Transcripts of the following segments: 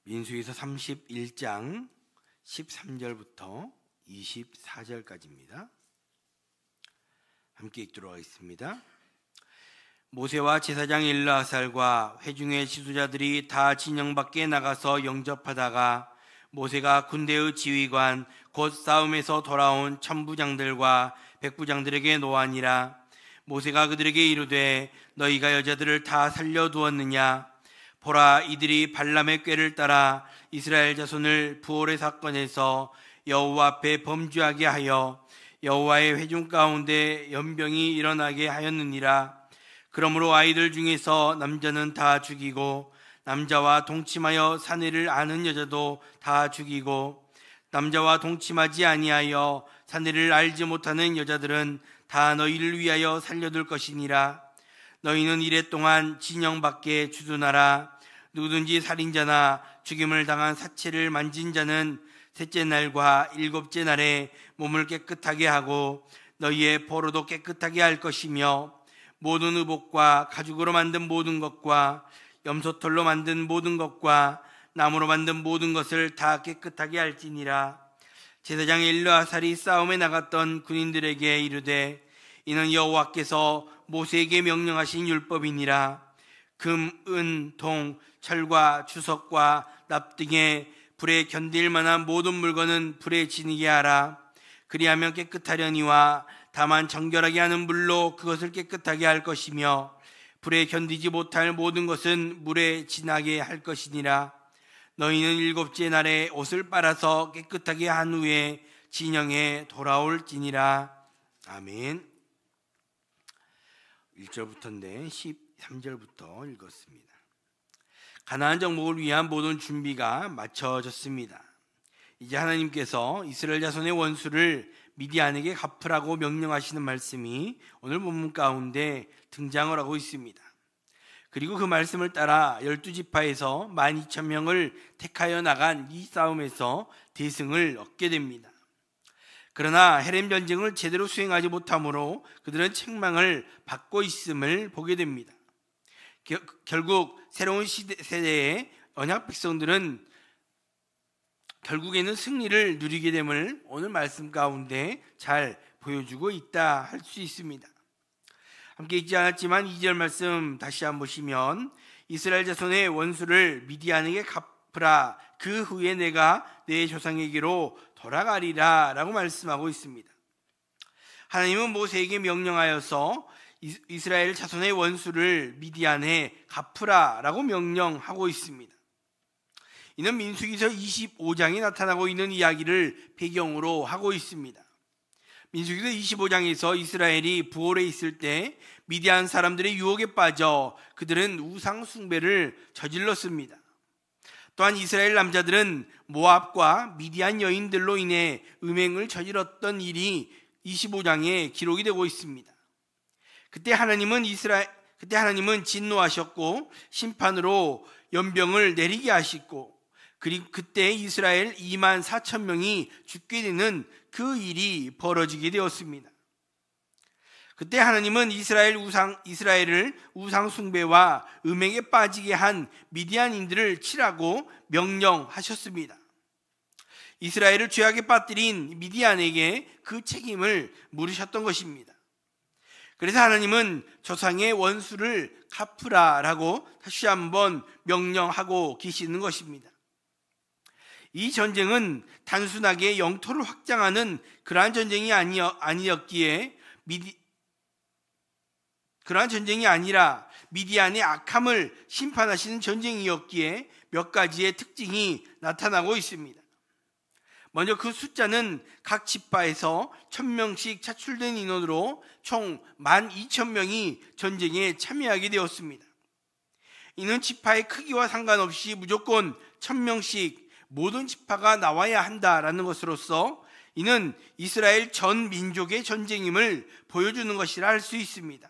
민수기서 31장 13절부터 24절까지입니다. 함께 읽도록 하겠습니다. 모세와 제사장 엘르아살과 회중의 지도자들이 다 진영 밖에 나가서 영접하다가 모세가 군대의 지휘관 곧 싸움에서 돌아온 천부장들과 백부장들에게 노하니라. 모세가 그들에게 이르되 너희가 여자들을 다 살려두었느냐? 보라, 이들이 발람의 꾀를 따라 이스라엘 자손을 부올의 사건에서 여호와 앞에 범죄하게 하여 여호와의 회중 가운데 연병이 일어나게 하였느니라. 그러므로 아이들 중에서 남자는 다 죽이고 남자와 동침하여 사내를 아는 여자도 다 죽이고 남자와 동침하지 아니하여 사내를 알지 못하는 여자들은 다 너희를 위하여 살려둘 것이니라. 너희는 이래 동안 진영 밖에 주둔하라. 누구든지 살인자나 죽임을 당한 사체를 만진 자는 셋째 날과 일곱째 날에 몸을 깨끗하게 하고 너희의 포로도 깨끗하게 할 것이며 모든 의복과 가죽으로 만든 모든 것과 염소털로 만든 모든 것과 나무로 만든 모든 것을 다 깨끗하게 할지니라. 제사장 엘르아살이 싸움에 나갔던 군인들에게 이르되 이는 여호와께서 모세에게 명령하신 율법이니라. 금, 은, 동, 철과 주석과 납 등의 불에 견딜 만한 모든 물건은 불에 지니게 하라. 그리하면 깨끗하려니와 다만 정결하게 하는 물로 그것을 깨끗하게 할 것이며 불에 견디지 못할 모든 것은 물에 지나게 할 것이니라. 너희는 일곱째 날에 옷을 빨아서 깨끗하게 한 후에 진영에 돌아올지니라. 아멘. 1절부터인데 13절부터 읽었습니다. 가나안 정복을 위한 모든 준비가 마쳐졌습니다. 이제 하나님께서 이스라엘 자손의 원수를 미디안에게 갚으라고 명령하시는 말씀이 오늘 본문 가운데 등장을 하고 있습니다. 그리고 그 말씀을 따라 12지파에서 12,000명을 택하여 나간 이 싸움에서 대승을 얻게 됩니다. 그러나 헤렘 전쟁을 제대로 수행하지 못함으로 그들은 책망을 받고 있음을 보게 됩니다. 결국 새로운 세대의 언약 백성들은 결국에는 승리를 누리게 됨을 오늘 말씀 가운데 잘 보여주고 있다 할 수 있습니다. 함께 읽지 않았지만 2절 말씀 다시 한번 보시면 이스라엘 자손의 원수를 미디안에게 갚으라. 그 후에 내가 내 조상에게로 돌아가리라 라고 말씀하고 있습니다. 하나님은 모세에게 명령하여서 이스라엘 자손의 원수를 미디안에 갚으라 라고 명령하고 있습니다. 이는 민수기서 25장에 나타나고 있는 이야기를 배경으로 하고 있습니다. 민수기서 25장에서 이스라엘이 부올에 있을 때 미디안 사람들의 유혹에 빠져 그들은 우상 숭배를 저질렀습니다. 또한 이스라엘 남자들은 모압과 미디안 여인들로 인해 음행을 저질렀던 일이 25장에 기록이 되고 있습니다. 그때 하나님은 진노하셨고 심판으로 연병을 내리게 하시고 그리고 그때 이스라엘 24,000명이 죽게 되는 그 일이 벌어지게 되었습니다. 그때 하나님은 이스라엘을 우상 숭배와 음행에 빠지게 한 미디안인들을 치라고 명령하셨습니다. 이스라엘을 죄악에 빠뜨린 미디안에게 그 책임을 물으셨던 것입니다. 그래서 하나님은 조상의 원수를 갚으라라고 다시 한번 명령하고 계시는 것입니다. 이 전쟁은 단순하게 영토를 확장하는 그러한 전쟁이 아니었기에 그러한 전쟁이 아니라 미디안의 악함을 심판하시는 전쟁이었기에 몇 가지의 특징이 나타나고 있습니다. 먼저 그 숫자는 각 지파에서 1,000명씩 차출된 인원으로 총 12,000명이 전쟁에 참여하게 되었습니다. 이는 지파의 크기와 상관없이 무조건 1,000명씩 모든 지파가 나와야 한다라는 것으로서 이는 이스라엘 전 민족의 전쟁임을 보여주는 것이라 할 수 있습니다.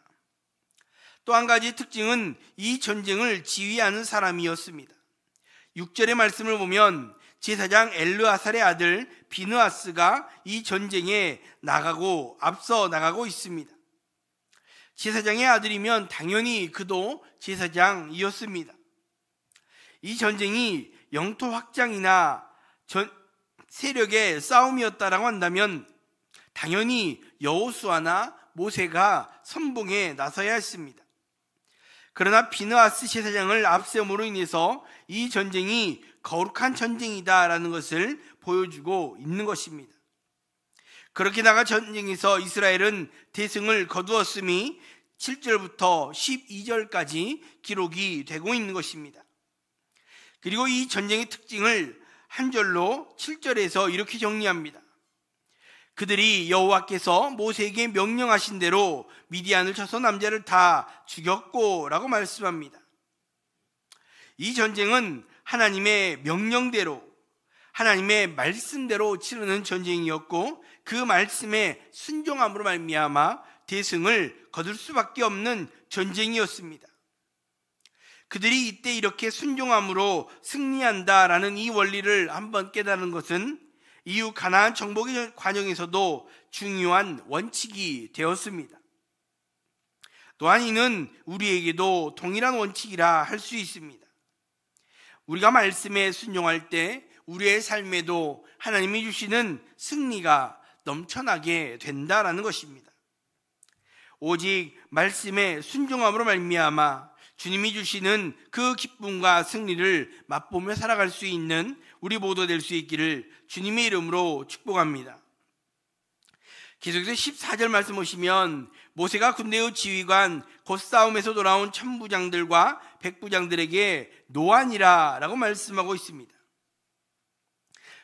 또 한 가지 특징은 이 전쟁을 지휘하는 사람이었습니다. 6절의 말씀을 보면 제사장 엘르아살의 아들 비느하스가 이 전쟁에 앞서 나가고 있습니다. 제사장의 아들이면 당연히 그도 제사장이었습니다. 이 전쟁이 영토 확장이나 세력의 싸움이었다라고 한다면 당연히 여호수아나 모세가 선봉에 나서야 했습니다. 그러나 비느하스 제사장을 앞세움으로 인해서 이 전쟁이 거룩한 전쟁이다라는 것을 보여주고 있는 것입니다. 그렇게 나가 전쟁에서 이스라엘은 대승을 거두었음이 7절부터 12절까지 기록이 되고 있는 것입니다. 그리고 이 전쟁의 특징을 한 절로 7절에서 이렇게 정리합니다. 그들이 여호와께서 모세에게 명령하신 대로 미디안을 쳐서 남자를 다 죽였고 라고 말씀합니다. 이 전쟁은 하나님의 명령대로, 하나님의 말씀대로 치르는 전쟁이었고 그 말씀에 순종함으로 말미암아 대승을 거둘 수밖에 없는 전쟁이었습니다. 그들이 이때 이렇게 순종함으로 승리한다라는 이 원리를 한번 깨달은 것은 이후 가나안 정복의 과정에서도 중요한 원칙이 되었습니다. 또한 이는 우리에게도 동일한 원칙이라 할 수 있습니다. 우리가 말씀에 순종할 때 우리의 삶에도 하나님이 주시는 승리가 넘쳐나게 된다라는 것입니다. 오직 말씀에 순종함으로 말미암아 주님이 주시는 그 기쁨과 승리를 맛보며 살아갈 수 있는 우리 모두 될 수 있기를 주님의 이름으로 축복합니다. 계속해서 14절 말씀 보시면 모세가 군대의 지휘관 곧 싸움에서 돌아온 천부장들과 백부장들에게 노하니라 라고 말씀하고 있습니다.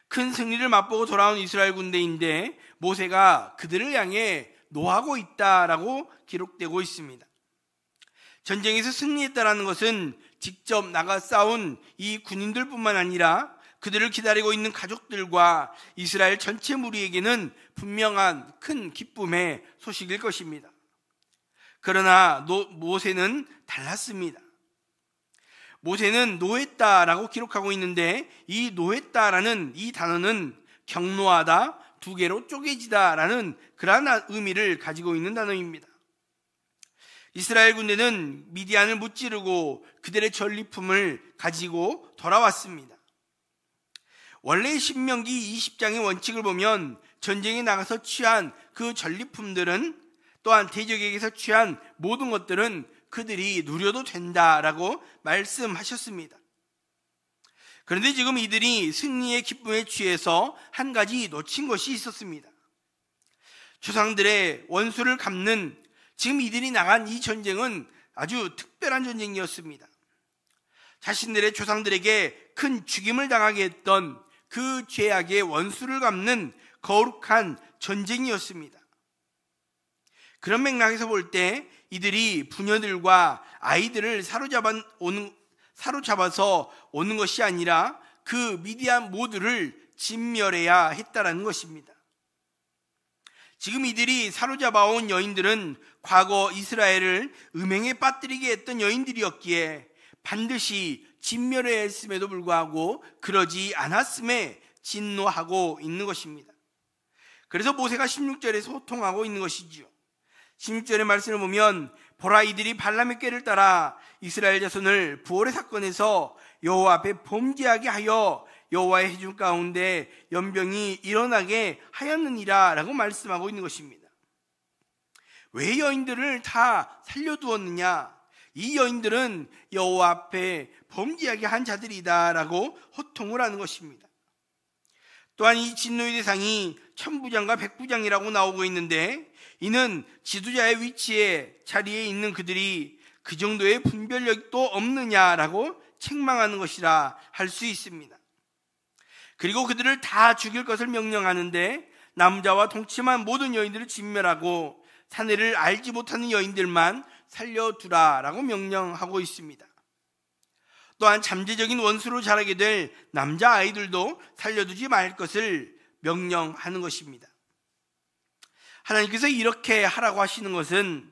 큰 승리를 맛보고 돌아온 이스라엘 군대인데 모세가 그들을 향해 노하고 있다라고 기록되고 있습니다. 전쟁에서 승리했다라는 것은 직접 나가 싸운 이 군인들뿐만 아니라 그들을 기다리고 있는 가족들과 이스라엘 전체 무리에게는 분명한 큰 기쁨의 소식일 것입니다. 그러나 모세는 달랐습니다. 모세는 노했다라고 기록하고 있는데 이 노했다라는 이 단어는 경노하다, 두 개로 쪼개지다라는 그러한 의미를 가지고 있는 단어입니다. 이스라엘 군대는 미디안을 무찌르고 그들의 전리품을 가지고 돌아왔습니다. 원래 신명기 20장의 원칙을 보면 전쟁에 나가서 취한 그 전리품들은 또한 대적에게서 취한 모든 것들은 그들이 누려도 된다라고 말씀하셨습니다. 그런데 지금 이들이 승리의 기쁨에 취해서 한 가지 놓친 것이 있었습니다. 조상들의 원수를 갚는 지금 이들이 나간 이 전쟁은 아주 특별한 전쟁이었습니다. 자신들의 조상들에게 큰 죽임을 당하게 했던 그 죄악의 원수를 갚는 거룩한 전쟁이었습니다. 그런 맥락에서 볼 때 이들이 부녀들과 아이들을 사로잡아서 오는 것이 아니라 그 미디안 모두를 진멸해야 했다라는 것입니다. 지금 이들이 사로잡아온 여인들은 과거 이스라엘을 음행에 빠뜨리게 했던 여인들이었기에 반드시 진멸해야 했음에도 불구하고 그러지 않았음에 진노하고 있는 것입니다. 그래서 모세가 16절에 소통하고 있는 것이지요. 16절의 말씀을 보면 보라 이들이 발람의 꾀를 따라 이스라엘 자손을 부올의 사건에서 여호와 앞에 범죄하게 하여 여호와의 해중 가운데 연병이 일어나게 하였느니라 라고 말씀하고 있는 것입니다. 왜 여인들을 다 살려두었느냐? 이 여인들은 여호와 앞에 범죄하게 한 자들이다 라고 호통을 하는 것입니다. 또한 이 진노의 대상이 천부장과 백부장이라고 나오고 있는데 이는 지도자의 위치에 자리에 있는 그들이 그 정도의 분별력도 없느냐라고 책망하는 것이라 할 수 있습니다. 그리고 그들을 다 죽일 것을 명령하는데 남자와 동침한 모든 여인들을 진멸하고 사내를 알지 못하는 여인들만 살려두라라고 명령하고 있습니다. 또한 잠재적인 원수로 자라게 될 남자아이들도 살려두지 말 것을 명령하는 것입니다. 하나님께서 이렇게 하라고 하시는 것은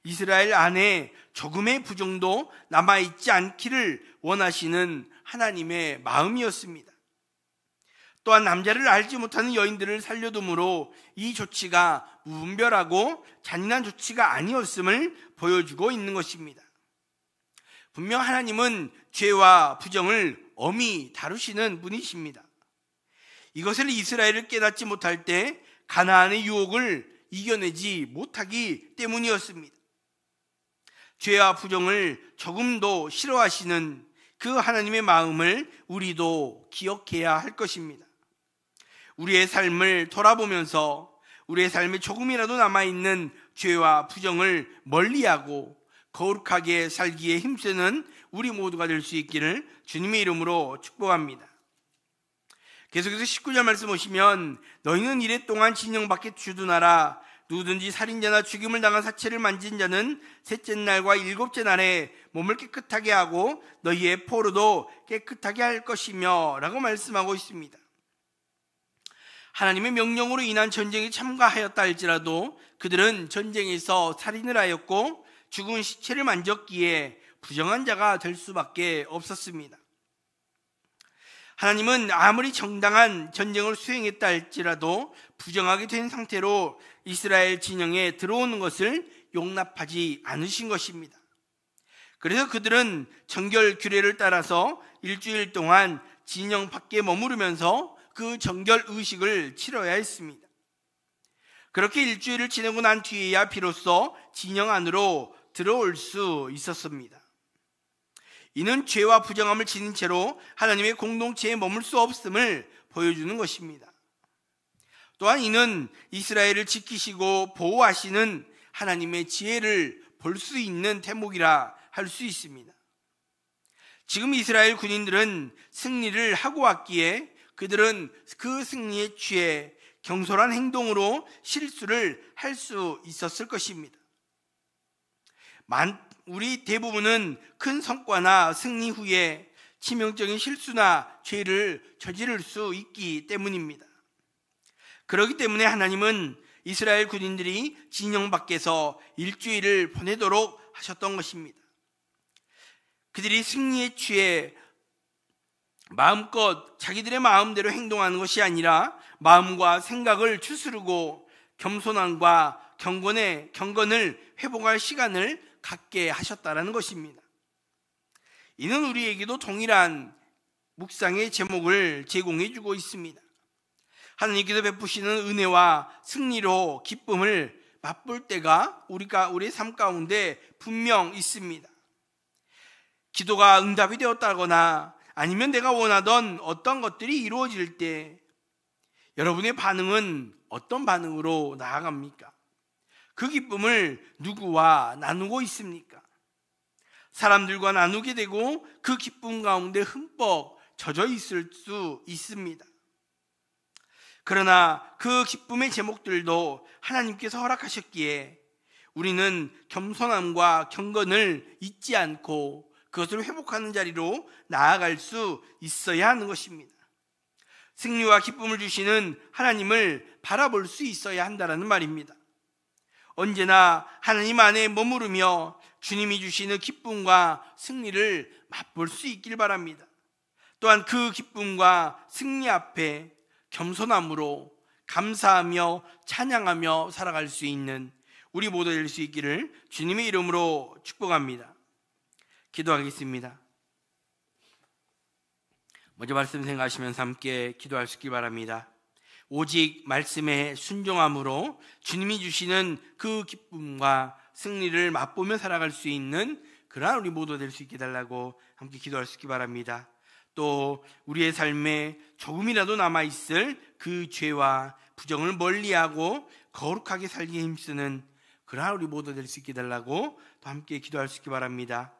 이스라엘 안에 조금의 부정도 남아있지 않기를 원하시는 하나님의 마음이었습니다. 또한 남자를 알지 못하는 여인들을 살려둠으로 이 조치가 무분별하고 잔인한 조치가 아니었음을 보여주고 있는 것입니다. 분명 하나님은 죄와 부정을 엄히 다루시는 분이십니다. 이것을 이스라엘을 깨닫지 못할 때 가나안의 유혹을 이겨내지 못하기 때문이었습니다. 죄와 부정을 조금도 싫어하시는 그 하나님의 마음을 우리도 기억해야 할 것입니다. 우리의 삶을 돌아보면서 우리의 삶에 조금이라도 남아있는 죄와 부정을 멀리하고 거룩하게 살기에 힘쓰는 우리 모두가 될 수 있기를 주님의 이름으로 축복합니다. 계속해서 19절 말씀 보시면 너희는 이랫동안 진영 밖에 주둔하라. 누구든지 살인자나 죽임을 당한 사체를 만진 자는 셋째 날과 일곱째 날에 몸을 깨끗하게 하고 너희의 포로도 깨끗하게 할 것이며 라고 말씀하고 있습니다. 하나님의 명령으로 인한 전쟁에 참가하였다 할지라도 그들은 전쟁에서 살인을 하였고 죽은 시체를 만졌기에 부정한 자가 될 수밖에 없었습니다. 하나님은 아무리 정당한 전쟁을 수행했다 할지라도 부정하게 된 상태로 이스라엘 진영에 들어오는 것을 용납하지 않으신 것입니다. 그래서 그들은 정결 규례를 따라서 일주일 동안 진영 밖에 머무르면서 그 정결 의식을 치러야 했습니다. 그렇게 일주일을 지내고 난 뒤에야 비로소 진영 안으로 들어올 수 있었습니다. 이는 죄와 부정함을 지닌 채로 하나님의 공동체에 머물 수 없음을 보여주는 것입니다. 또한 이는 이스라엘을 지키시고 보호하시는 하나님의 지혜를 볼 수 있는 대목이라 할 수 있습니다. 지금 이스라엘 군인들은 승리를 하고 왔기에 그들은 그 승리에 취해 경솔한 행동으로 실수를 할 수 있었을 것입니다. 우리 대부분은 큰 성과나 승리 후에 치명적인 실수나 죄를 저지를 수 있기 때문입니다. 그렇기 때문에 하나님은 이스라엘 군인들이 진영 밖에서 일주일을 보내도록 하셨던 것입니다. 그들이 승리에 취해 마음껏 자기들의 마음대로 행동하는 것이 아니라 마음과 생각을 추스르고 겸손함과 경건을 회복할 시간을 갖게 하셨다라는 것입니다. 이는 우리에게도 동일한 묵상의 제목을 제공해 주고 있습니다. 하나님께서 베푸시는 은혜와 승리로 기쁨을 맛볼 때가 우리의 삶 가운데 분명 있습니다. 기도가 응답이 되었다거나 아니면 내가 원하던 어떤 것들이 이루어질 때 여러분의 반응은 어떤 반응으로 나아갑니까? 그 기쁨을 누구와 나누고 있습니까? 사람들과 나누게 되고 그 기쁨 가운데 흠뻑 젖어 있을 수 있습니다. 그러나 그 기쁨의 제목들도 하나님께서 허락하셨기에 우리는 겸손함과 경건을 잊지 않고 그것을 회복하는 자리로 나아갈 수 있어야 하는 것입니다. 승리와 기쁨을 주시는 하나님을 바라볼 수 있어야 한다는 말입니다. 언제나 하나님 안에 머무르며 주님이 주시는 기쁨과 승리를 맛볼 수 있길 바랍니다. 또한 그 기쁨과 승리 앞에 겸손함으로 감사하며 찬양하며 살아갈 수 있는 우리 모두 될 수 있기를 주님의 이름으로 축복합니다. 기도하겠습니다. 먼저 말씀 생각하시면서 함께 기도할 수 있길 바랍니다. 오직 말씀에 순종함으로 주님이 주시는 그 기쁨과 승리를 맛보며 살아갈 수 있는 그러한 우리 모두 될 수 있게 달라고 함께 기도할 수 있기 바랍니다. 또 우리의 삶에 조금이라도 남아있을 그 죄와 부정을 멀리하고 거룩하게 살기에 힘쓰는 그러한 우리 모두 될 수 있게 달라고 또 함께 기도할 수 있기 바랍니다.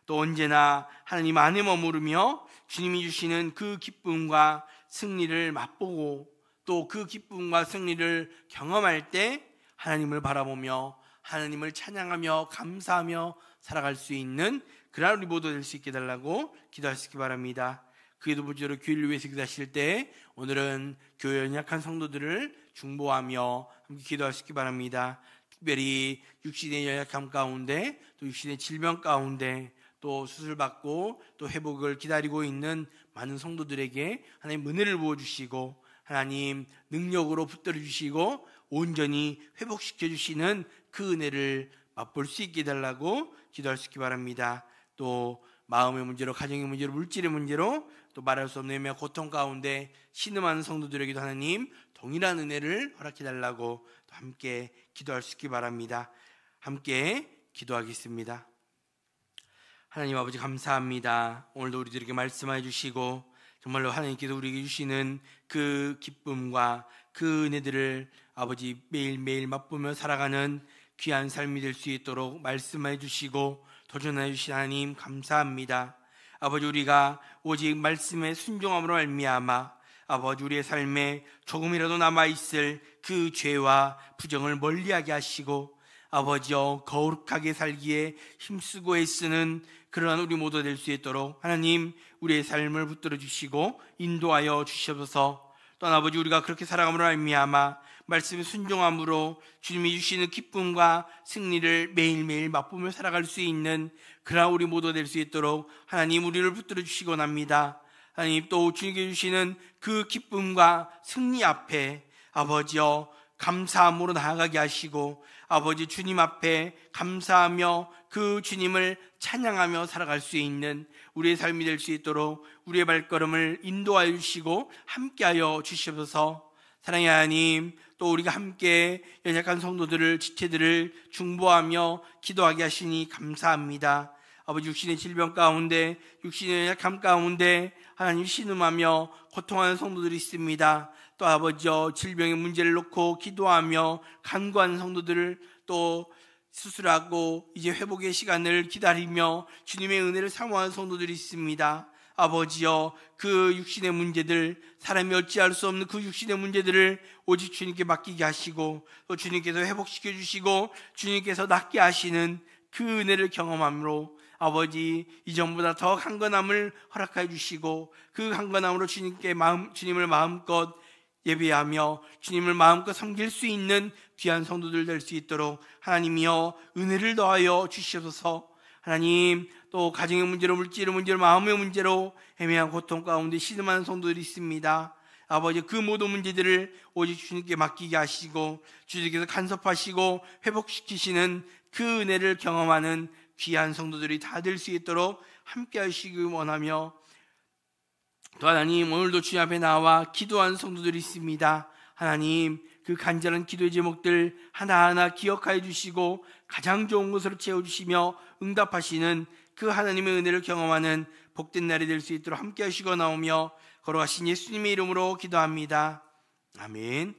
또 언제나 하나님 안에 머무르며 주님이 주시는 그 기쁨과 승리를 맛보고 또 그 기쁨과 승리를 경험할 때 하나님을 바라보며 하나님을 찬양하며 감사하며 살아갈 수 있는 그러한 우리 모두 될 수 있게 달라고 기도할 수 있기 바랍니다. 그에도 부지로 교회를 위해서 기도하실 때 오늘은 교회 연약한 성도들을 중보하며 함께 기도할 수 있기 바랍니다. 특별히 육신의 연약함 가운데 또 육신의 질병 가운데 또 수술받고 또 회복을 기다리고 있는 많은 성도들에게 하나님 은혜를 부어주시고 하나님 능력으로 붙들어 주시고 온전히 회복시켜 주시는 그 은혜를 맛볼 수 있게 해달라고 기도할 수 있기 바랍니다. 또 마음의 문제로, 가정의 문제로, 물질의 문제로, 또 말할 수 없는 애매한 고통 가운데 신음하는 성도들에게도 하나님 동일한 은혜를 허락해달라고 또 함께 기도할 수 있기 바랍니다. 함께 기도하겠습니다. 하나님 아버지 감사합니다. 오늘도 우리들에게 말씀해 주시고 정말로 하나님께서 우리에게 주시는 그 기쁨과 그 은혜들을 아버지 매일매일 맛보며 살아가는 귀한 삶이 될 수 있도록 말씀해 주시고 도전해 주신 하나님 감사합니다. 아버지 우리가 오직 말씀에 순종함으로 말미암아 아버지 우리의 삶에 조금이라도 남아있을 그 죄와 부정을 멀리하게 하시고 아버지여 거룩하게 살기에 힘쓰고 애쓰는 그러한 우리 모두 될 수 있도록 하나님 우리의 삶을 붙들어 주시고 인도하여 주시옵소서. 또한 아버지 우리가 그렇게 살아감으로 말미암아 말씀에 순종함으로 주님이 주시는 기쁨과 승리를 매일매일 맛보며 살아갈 수 있는 그러한 우리 모두 될 수 있도록 하나님 우리를 붙들어 주시곤 합니다. 하나님 또 주님께 주시는 그 기쁨과 승리 앞에 아버지여 감사함으로 나아가게 하시고 아버지 주님 앞에 감사하며 그 주님을 찬양하며 살아갈 수 있는 우리의 삶이 될 수 있도록 우리의 발걸음을 인도하여 주시고 함께하여 주시옵소서. 사랑의 하나님 또 우리가 함께 연약한 성도들을 지체들을 중보하며 기도하게 하시니 감사합니다. 아버지 육신의 질병 가운데 육신의 연약함 가운데 하나님 신음하며 고통하는 성도들이 있습니다. 또 아버지여 질병의 문제를 놓고 기도하며 간구하는 성도들을 또 수술하고 이제 회복의 시간을 기다리며 주님의 은혜를 사모하는 성도들이 있습니다. 아버지여 그 육신의 문제들 사람이 어찌할 수 없는 그 육신의 문제들을 오직 주님께 맡기게 하시고 또 주님께서 회복시켜 주시고 주님께서 낫게 하시는 그 은혜를 경험함으로 아버지 이전보다 더 강건함을 허락해 주시고 그 강건함으로 주님을 마음껏 예배하며 주님을 마음껏 섬길 수 있는 귀한 성도들 될 수 있도록 하나님이여 은혜를 더하여 주시옵소서. 하나님 또 가정의 문제로 물질의 문제로 마음의 문제로 애매한 고통 가운데 신음하는 성도들이 있습니다. 아버지 그 모든 문제들을 오직 주님께 맡기게 하시고 주님께서 간섭하시고 회복시키시는 그 은혜를 경험하는 귀한 성도들이 다 될 수 있도록 함께 하시기 원하며 또 하나님 오늘도 주님 앞에 나와 기도하는 성도들이 있습니다. 하나님 그 간절한 기도의 제목들 하나하나 기억하여 주시고 가장 좋은 것으로 채워주시며 응답하시는 그 하나님의 은혜를 경험하는 복된 날이 될 수 있도록 함께 하시고 나오며 걸어가신 예수님의 이름으로 기도합니다. 아멘.